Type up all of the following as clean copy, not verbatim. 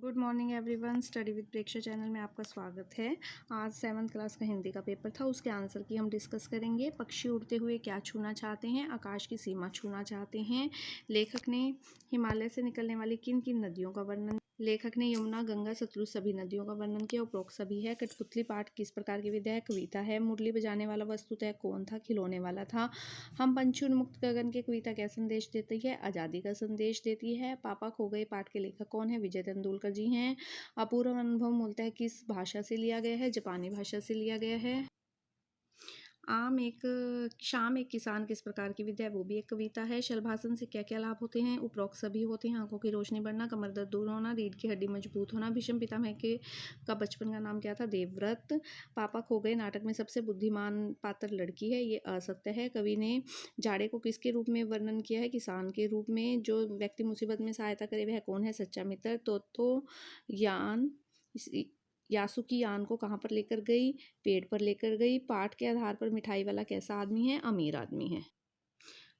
Good morning everyone. Study with Preksha channel में आपका स्वागत है। आज 7th क्लास का हिंदी का पेपर था, उसके आंसर की हम डिस्कस करेंगे। पक्षी उड़ते हुए क्या छूना चाहते हैं? आकाश की सीमा छूना चाहते हैं। लेखक ने हिमालय से निकलने वाली किन किन नदियों का वर्णन? लेखक ने यमुना, गंगा, सतलुज सभी नदियों का वर्णन किया। उपरोक्त सभी है। कठपुतली पाठ किस प्रकार की विधा है? कविता है। मुरली बजाने वाला वस्तुतः कौन था? खिलौने वाला था। हम पंछी उन्मुक्त गगन के कविता क्या संदेश देती है? आज़ादी का संदेश देती है। पापा खो गए पाठ के लेखक कौन है? विजय तेंदुलकर जी हैं। अपूर्व अनुभव मूलतः किस भाषा से लिया गया है? जापानी भाषा से लिया गया है। शाम एक किसान किस प्रकार की विधा है? वो भी एक कविता है। शलभासन से क्या क्या लाभ होते हैं? उपरोक्त सभी होते हैं। आंखों की रोशनी बढ़ना, कमर दर्द दूर होना, रीढ़ की हड्डी मजबूत होना। भीष्म पितामह का बचपन का नाम क्या था? देवव्रत। पापा खो गए नाटक में सबसे बुद्धिमान पात्र लड़की है, ये असत्य है। कवि ने जाड़े को किसके रूप में वर्णन किया है? किसान के रूप में। जो व्यक्ति मुसीबत में सहायता करे वह कौन है? सच्चा मित्र। तो यान यासुकी यान को कहाँ पर लेकर गई? पेड़ पर लेकर गई। पाठ के आधार पर मिठाई वाला कैसा आदमी है? अमीर आदमी है।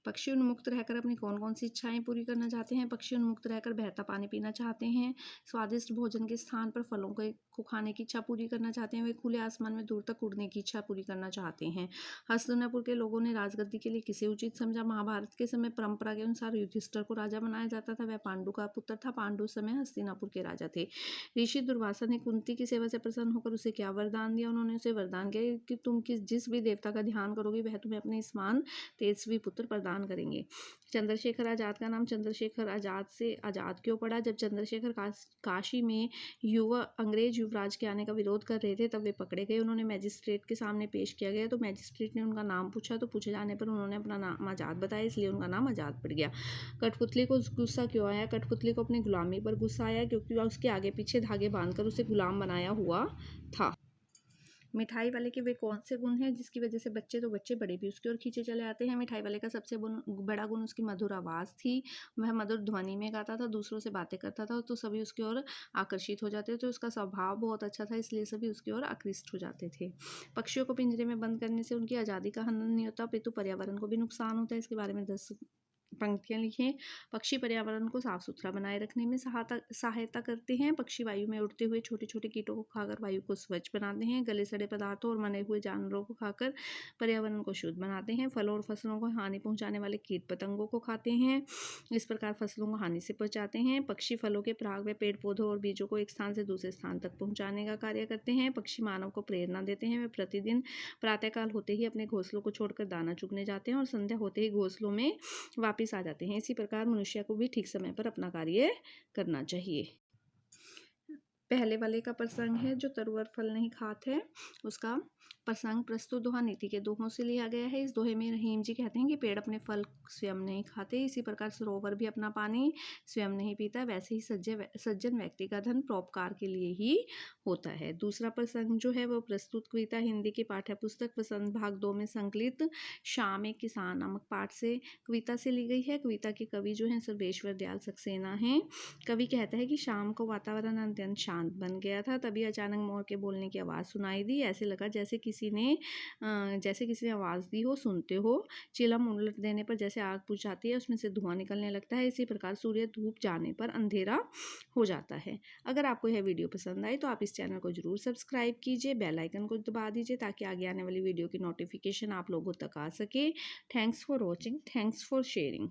पक्षी उन्मुक्त रहकर अपनी कौन कौन सी इच्छाएं पूरी करना चाहते हैं? पक्षी उन्मुक्त रहकर बहता पानी पीना चाहते हैं। स्वादिष्ट भोजन के स्थान पर फलों को खाने की इच्छा पूरी करना चाहते हैं। वे खुले आसमान में दूर तक उड़ने की इच्छा पूरी करना चाहते हैं। हस्तिनापुर के लोगों ने राजगद्दी के लिए किसे उचित समझा? महाभारत के समय परंपरा के अनुसार युधिष्ठिर को राजा बनाया जाता था। वह पांडु का पुत्र था। पांडु उस समय हस्तिनापुर के राजा थे। ऋषि दुर्वासा ने कुंती की सेवा से प्रसन्न होकर उसे क्या वरदान दिया? उन्होंने उसे वरदान किया कि तुम जिस भी देवता का ध्यान करोगे वह तुम्हें अपने समान तेजस्वी पुत्र प्रदान करेंगे। चंद्रशेखर आजाद का नाम चंद्रशेखर आजाद से आजाद क्यों पड़ा? जब चंद्रशेखर काशी में अंग्रेज युवराज के आने का विरोध कर रहे थे तब वे पकड़े गए। उन्होंने मैजिस्ट्रेट के सामने पेश किया गया तो मैजिस्ट्रेट ने उनका नाम पूछा, तो पूछे जाने पर उन्होंने अपना नाम आजाद बताया, इसलिए उनका नाम आजाद पड़ गया। कठपुतली को गुस्सा क्यों आया? कठपुतली को अपनी गुलामी पर गुस्सा आया क्योंकि उसके आगे पीछे धागे बांधकर उसे गुलाम बनाया हुआ था। मिठाई वाले के वे कौन से गुण हैं जिसकी वजह से बच्चे बड़े भी उसकी ओर खींचे चले आते हैं? मिठाई वाले का सबसे बड़ा गुण उसकी मधुर आवाज़ थी। वह मधुर ध्वनि में गाता था, दूसरों से बातें करता था तो सभी उसकी ओर आकर्षित हो जाते थे। तो उसका स्वभाव बहुत अच्छा था, इसलिए सभी उसकी ओर आकृष्ट हो जाते थे। पक्षियों को पिंजरे में बंद करने से उनकी आज़ादी का हनन नहीं होता अपितु पर्यावरण को भी नुकसान होता है। इसके बारे में 10 पंक्तियाँ लिखें। पक्षी पर्यावरण को साफ सुथरा बनाए रखने में सहायता करते हैं। पक्षी वायु में उड़ते हुए छोटे छोटे कीटों को खाकर वायु को स्वच्छ बनाते हैं। गले सड़े पदार्थों और मरे हुए जानवरों को खाकर पर्यावरण को शुद्ध बनाते हैं। फलों और फसलों को हानि पहुंचाने वाले कीट पतंगों को खाते हैं, इस प्रकार फसलों को हानि से बचाते हैं। पक्षी फलों के पराग व पेड़ पौधों और बीजों को एक स्थान से दूसरे स्थान तक पहुंचाने का कार्य करते हैं। पक्षी मानव को प्रेरणा देते हैं। वे प्रतिदिन प्रातःकाल होते ही अपने घोंसलों को छोड़कर दाना चुगने जाते हैं और संध्या होते ही घोंसलों में वापिस आ जाते हैं। इसी प्रकार मनुष्य को भी ठीक समय पर अपना कार्य करना चाहिए। पहले वाले का प्रसंग है जो तरुवर फल नहीं खाते, उसका प्रसंग प्रस्तुत दोहा नीति के दोहों से लिया गया है। इस दोहे में रहीम जी कहते हैं कि पेड़ अपने फल स्वयं नहीं खाते, इसी प्रकार सरोवर भी अपना पानी स्वयं नहीं पीता, वैसे ही सज्जन व्यक्ति का धन परोपकार के लिए ही होता है। दूसरा प्रसंग जो है वो प्रस्तुत कविता हिंदी की पाठ्य पुस्तक वसंत भाग 2 में संकलित शाम एक किसान नामक पाठ से कविता से ली गई है। कविता के कवि जो हैं सर्वेश्वर दयाल सक्सेना हैं। कवि कहता है कि शाम को वातावरण अत्यंत शांत बन गया था, तभी अचानक मोर के बोलने की आवाज़ सुनाई दी। ऐसे लगा जैसे किसी ने आवाज़ दी हो, सुनते हो। चिलम उलट देने पर जैसे आग बुझ जाती है, उसमें से धुआं निकलने लगता है, इसी प्रकार सूर्य धूप जाने पर अंधेरा हो जाता है। अगर आपको यह वीडियो पसंद आई तो आप इस चैनल को जरूर सब्सक्राइब कीजिए, बेल आइकन को दबा दीजिए ताकि आगे आने वाली वीडियो की नोटिफिकेशन आप लोगों तक आ सके। Thanks for watching, thanks for sharing.